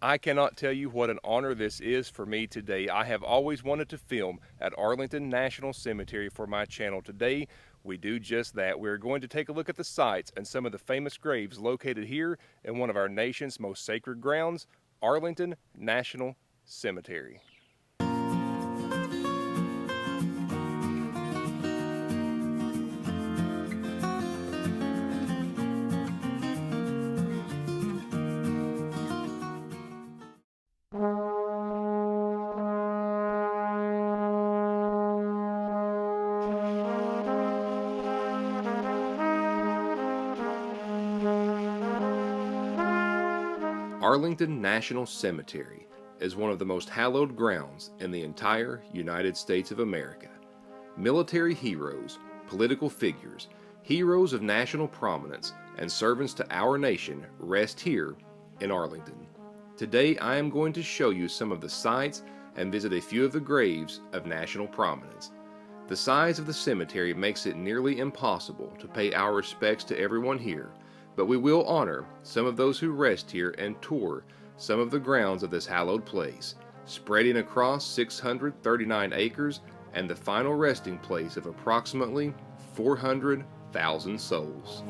I cannot tell you what an honor this is for me today. I have always wanted to film at Arlington National Cemetery for my channel. Today, we do just that. We're going to take a look at the sites and some of the famous graves located here in one of our nation's most sacred grounds, Arlington National Cemetery. Arlington National Cemetery is one of the most hallowed grounds in the entire United States of America. Military heroes, political figures, heroes of national prominence, and servants to our nation rest here in Arlington. Today I am going to show you some of the sites and visit a few of the graves of national prominence. The size of the cemetery makes it nearly impossible to pay our respects to everyone here, but we will honor some of those who rest here and tour some of the grounds of this hallowed place, spreading across 639 acres and the final resting place of approximately 400,000 souls.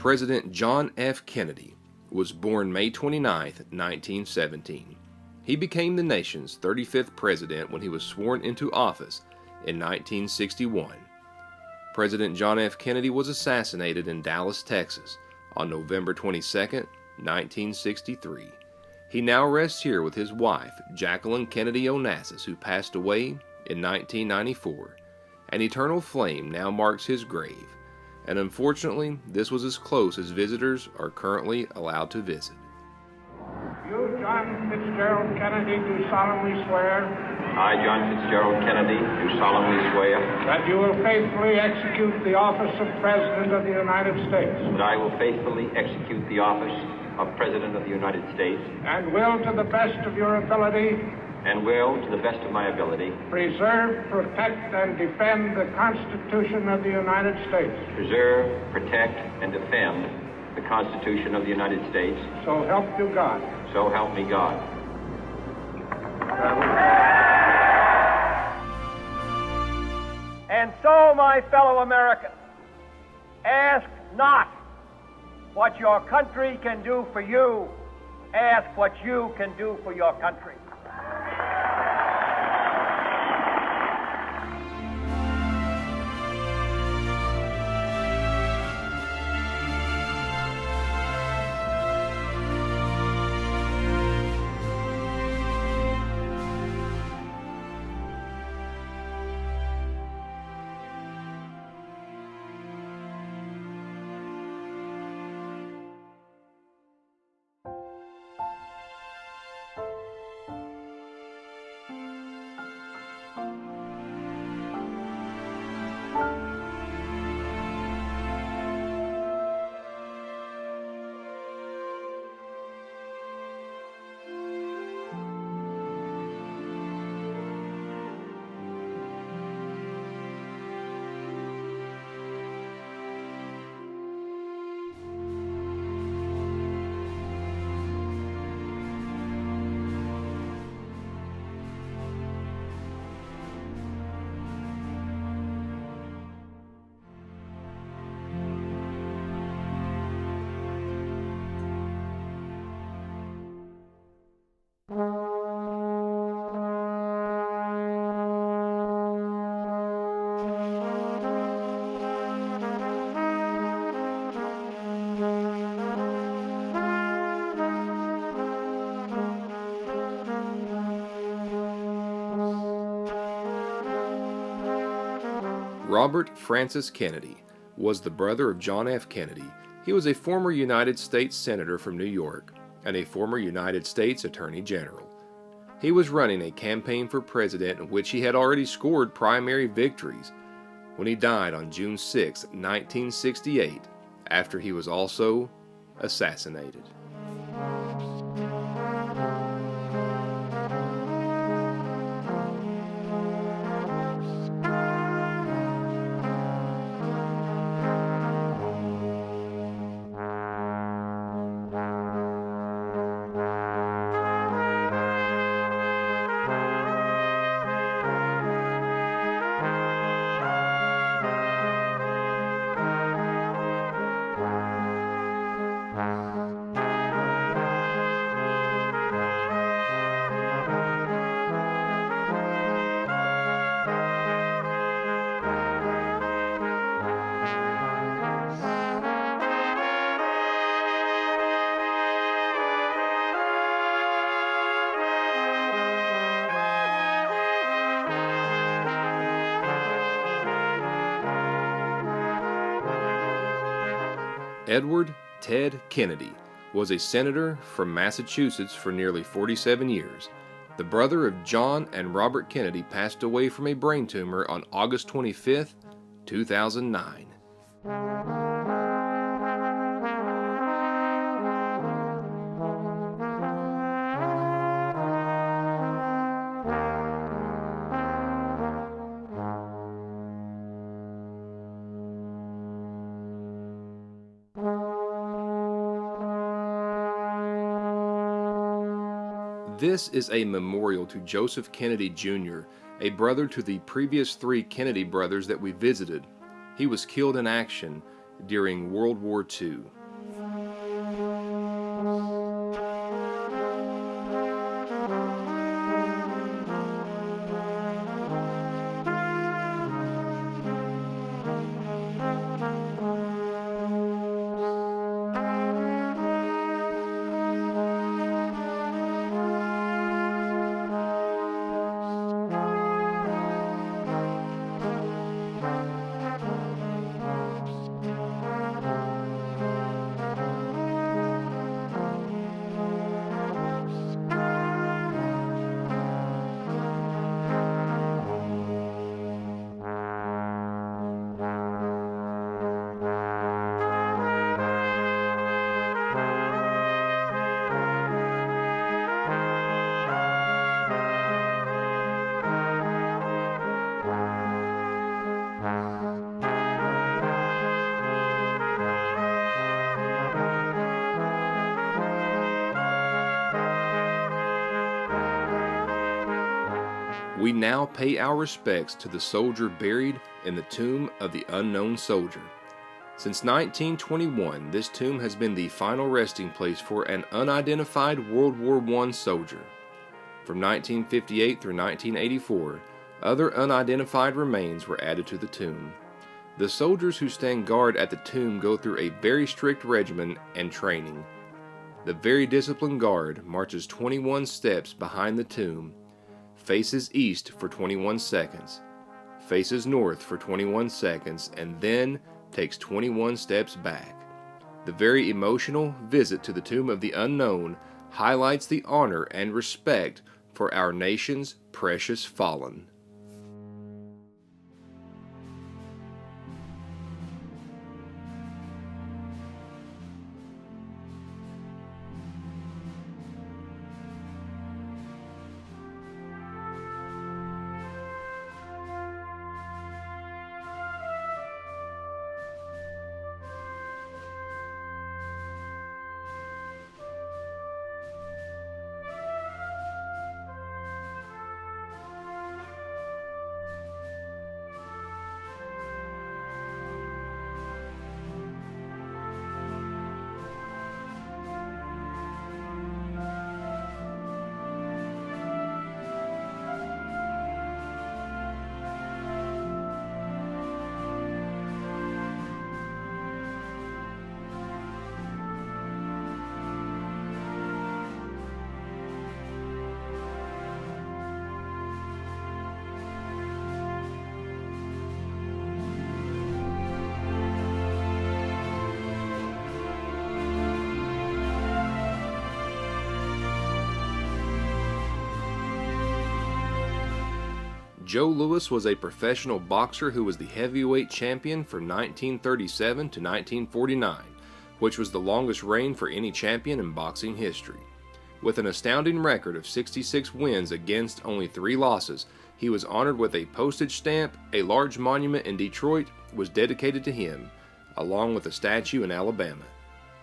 President John F. Kennedy was born May 29, 1917. He became the nation's 35th president when he was sworn into office in 1961. President John F. Kennedy was assassinated in Dallas, Texas on November 22, 1963. He now rests here with his wife, Jacqueline Kennedy Onassis, who passed away in 1994. An eternal flame now marks his grave, and unfortunately, this was as close as visitors are currently allowed to visit. You, John Fitzgerald Kennedy, do solemnly swear. I, John Fitzgerald Kennedy, do solemnly swear. That you will faithfully execute the office of President of the United States. That I will faithfully execute the office of President of the United States. And will, to the best of your ability, and will, to the best of my ability, preserve, protect, and defend the Constitution of the United States. Preserve, protect, and defend the Constitution of the United States. So help you God. So help me God. And so, my fellow Americans, ask not what your country can do for you. Ask what you can do for your country. Robert Francis Kennedy was the brother of John F. Kennedy. He was a former United States Senator from New York and a former United States Attorney General. He was running a campaign for president in which he had already scored primary victories when he died on June 6, 1968, after he was also assassinated. Edward Ted Kennedy was a senator from Massachusetts for nearly 47 years. The brother of John and Robert Kennedy passed away from a brain tumor on August 25, 2009. This is a memorial to Joseph Kennedy Jr., a brother to the previous 3 Kennedy brothers that we visited. He was killed in action during World War II. We now pay our respects to the soldier buried in the tomb of the unknown soldier. Since 1921, this tomb has been the final resting place for an unidentified World War I soldier. From 1958 through 1984, other unidentified remains were added to the tomb. The soldiers who stand guard at the tomb go through a very strict regimen and training. The very disciplined guard marches 21 steps behind the tomb, faces east for 21 seconds, faces north for 21 seconds, and then takes 21 steps back. The very emotional visit to the tomb of the unknown highlights the honor and respect for our nation's precious fallen. Joe Louis was a professional boxer who was the heavyweight champion from 1937 to 1949, which was the longest reign for any champion in boxing history. With an astounding record of 66 wins against only 3 losses, he was honored with a postage stamp. A large monument in Detroit was dedicated to him, along with a statue in Alabama.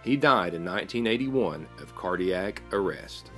He died in 1981 of cardiac arrest.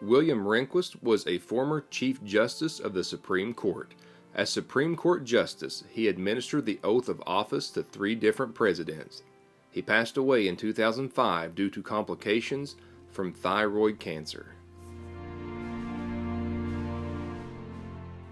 William Rehnquist was a former Chief Justice of the Supreme Court. As Supreme Court Justice, he administered the oath of office to 3 different presidents. He passed away in 2005 due to complications from thyroid cancer.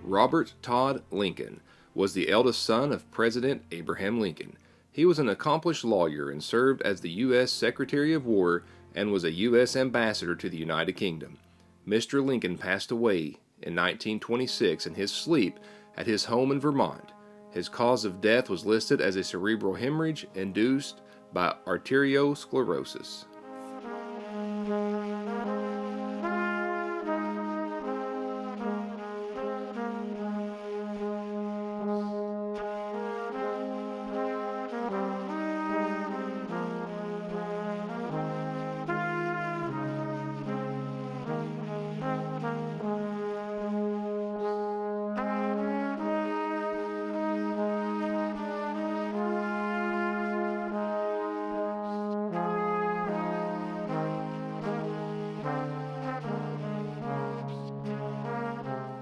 Robert Todd Lincoln was the eldest son of President Abraham Lincoln. He was an accomplished lawyer and served as the U.S. Secretary of War and was a U.S. Ambassador to the United Kingdom. Mr. Lincoln passed away in 1926 in his sleep at his home in Vermont. His cause of death was listed as a cerebral hemorrhage induced by arteriosclerosis.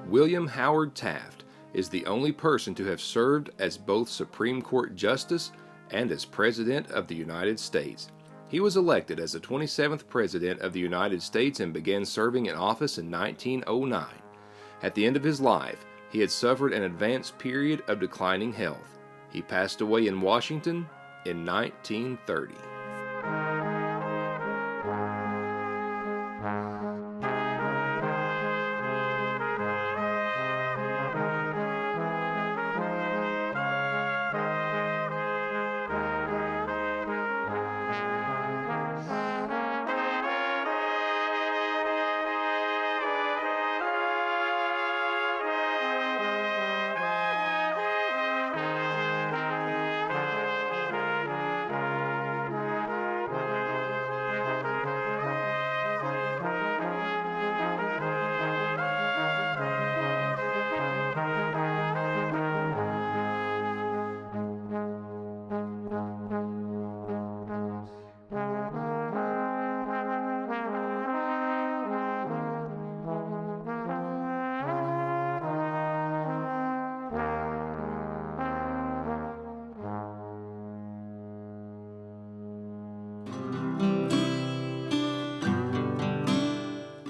William Howard Taft is the only person to have served as both Supreme Court Justice and as President of the United States. He was elected as the 27th President of the United States and began serving in office in 1909. At the end of his life, he had suffered an advanced period of declining health. He passed away in Washington in 1930.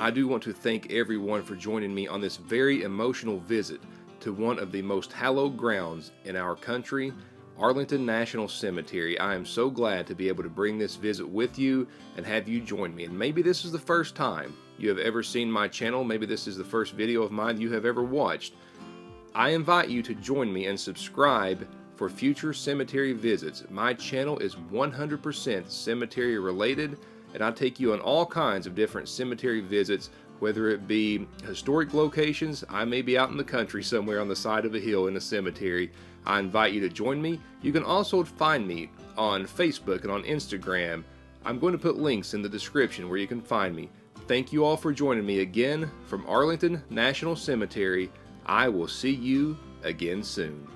I do want to thank everyone for joining me on this very emotional visit to one of the most hallowed grounds in our country, Arlington National Cemetery. I am so glad to be able to bring this visit with you and have you join me. And maybe this is the first time you have ever seen my channel. Maybe this is the first video of mine you have ever watched. I invite you to join me and subscribe for future cemetery visits. My channel is 100% cemetery related, and I take you on all kinds of different cemetery visits, whether it be historic locations. I may be out in the country somewhere on the side of a hill in a cemetery. I invite you to join me. You can also find me on Facebook and on Instagram. I'm going to put links in the description where you can find me. Thank you all for joining me again from Arlington National Cemetery. I will see you again soon.